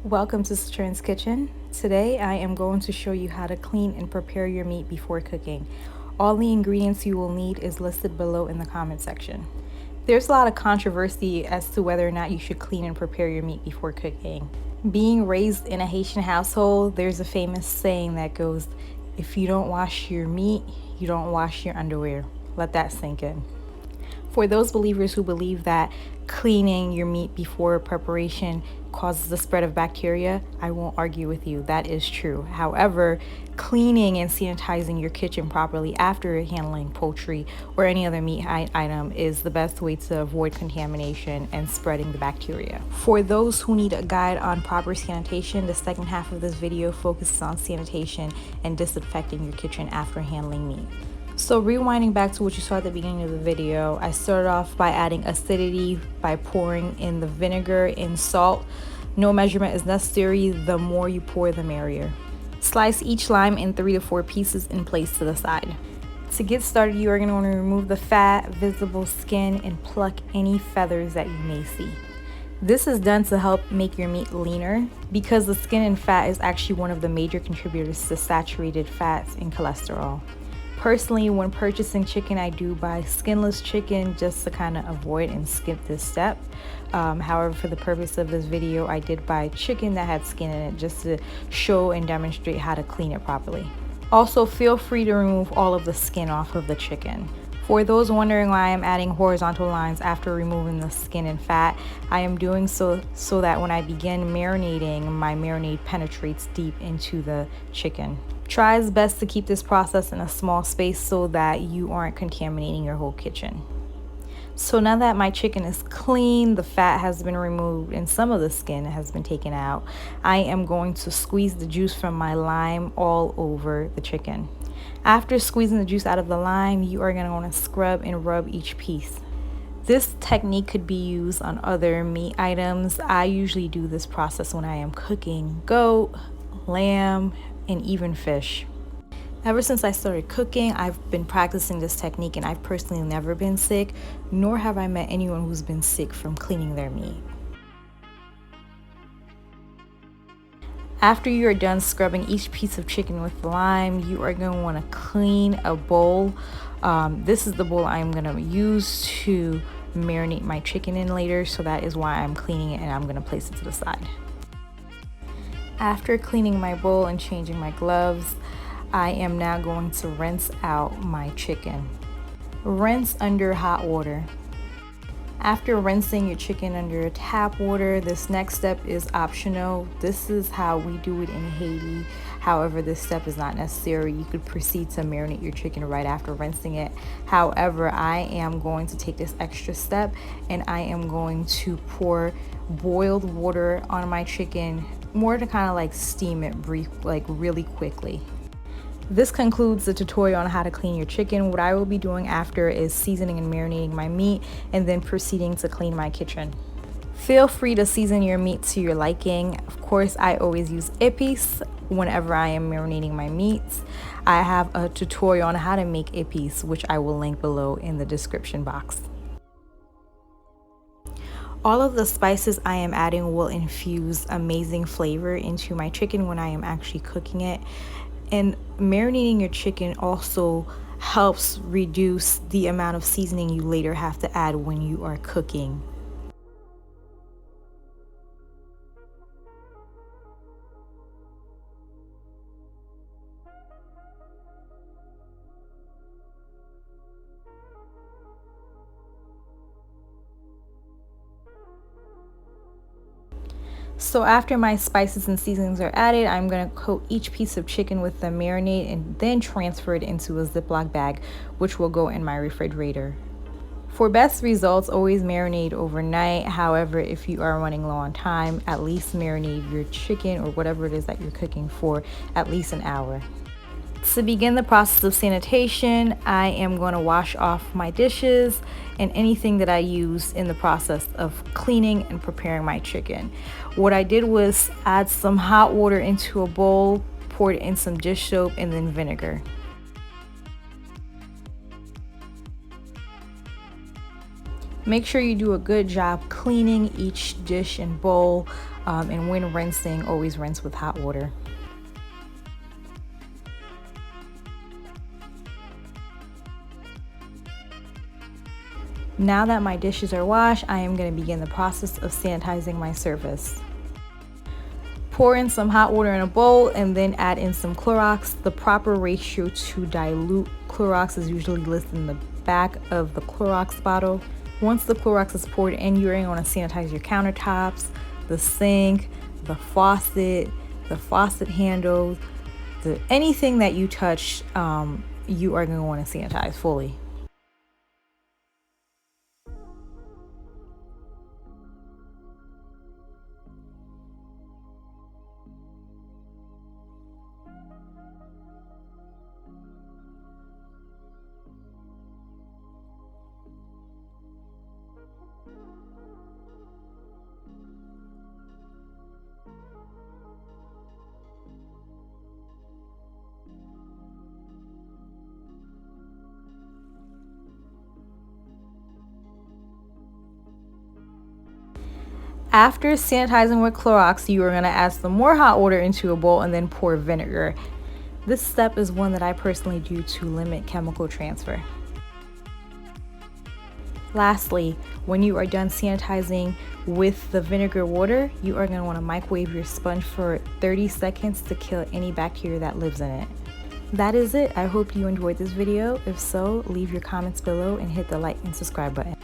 Welcome to Saturn's Kitchen. Today I am going to show you how to clean and prepare your meat before cooking. All the ingredients you will need is listed below in the comment section. There's a lot of controversy as to whether or not you should clean and prepare your meat before cooking. Being raised in a Haitian household, there's a famous saying that goes, if you don't wash your meat, you don't wash your underwear. Let that sink in. For those believers who believe that cleaning your meat before preparation causes the spread of bacteria, I won't argue with you. That is true. However, cleaning and sanitizing your kitchen properly after handling poultry or any other meat item is the best way to avoid contamination and spreading the bacteria. For those who need a guide on proper sanitation, the second half of this video focuses on sanitation and disinfecting your kitchen after handling meat. So rewinding back to what you saw at the beginning of the video, I started off by adding acidity by pouring in the vinegar and salt. No measurement is necessary. The more you pour, the merrier. Slice each lime in 3 to 4 pieces and place to the side. To get started, you are going to want to remove the fat, visible skin, and pluck any feathers that you may see. This is done to help make your meat leaner because the skin and fat is actually one of the major contributors to saturated fats and cholesterol. Personally, when purchasing chicken, I do buy skinless chicken just to kind of avoid and skip this step. However, for the purpose of this video, I did buy chicken that had skin in it just to show and demonstrate how to clean it properly. Also, feel free to remove all of the skin off of the chicken. For those wondering why I'm adding horizontal lines after removing the skin and fat, I am doing so that when I begin marinating, my marinade penetrates deep into the chicken. Try as best to keep this process in a small space so that you aren't contaminating your whole kitchen. So now that my chicken is clean, the fat has been removed and some of the skin has been taken out, I am going to squeeze the juice from my lime all over the chicken. After squeezing the juice out of the lime, you are going to want to scrub and rub each piece. This technique could be used on other meat items. I usually do this process when I am cooking goat, lamb, and even fish. Ever since I started cooking, I've been practicing this technique and I've personally never been sick, nor have I met anyone who's been sick from cleaning their meat. After you are done scrubbing each piece of chicken with lime, you are going to want to clean a bowl. This is the bowl I'm going to use to marinate my chicken in later, so that is why I'm cleaning it and I'm going to place it to the side. After cleaning my bowl and changing my gloves, I am now going to rinse out my chicken. Rinse under hot water. After rinsing your chicken under tap water, this next step is optional. This is how we do it in Haiti. However, this step is not necessary. You could proceed to marinate your chicken right after rinsing it. However, I am going to take this extra step and I am going to pour boiled water on my chicken, more to kind of like steam it really quickly. This concludes the tutorial on how to clean your chicken. What I will be doing after is seasoning and marinating my meat and then proceeding to clean my kitchen. Feel free to season your meat to your liking. Of course, I always use épices whenever I am marinating my meats. I have a tutorial on how to make épices, which I will link below in the description box. All of the spices I am adding will infuse amazing flavor into my chicken when I am actually cooking it. And marinating your chicken also helps reduce the amount of seasoning you later have to add when you are cooking. So after my spices and seasonings are added, I'm going to coat each piece of chicken with the marinade and then transfer it into a Ziploc bag, which will go in my refrigerator. For best results, always marinate overnight. However, if you are running low on time, at least marinate your chicken or whatever it is that you're cooking for at least an hour. To begin the process of sanitation, I am going to wash off my dishes and anything that I use in the process of cleaning and preparing my chicken. What I did was add some hot water into a bowl, poured in some dish soap and then vinegar. Make sure you do a good job cleaning each dish and bowl. And when rinsing, always rinse with hot water. Now that my dishes are washed, I am going to begin the process of sanitizing my surface. Pour in some hot water in a bowl and then add in some Clorox. The proper ratio to dilute Clorox is usually listed in the back of the Clorox bottle. Once the Clorox is poured in, you're going to sanitize your countertops, the sink, the faucet handle, anything that you touch, you are going to want to sanitize fully. After sanitizing with Clorox, you are going to add some more hot water into a bowl and then pour vinegar. This step is one that I personally do to limit chemical transfer. Lastly, when you are done sanitizing with the vinegar water, you are going to want to microwave your sponge for 30 seconds to kill any bacteria that lives in it. That is it. I hope you enjoyed this video. If so, leave your comments below and hit the like and subscribe button.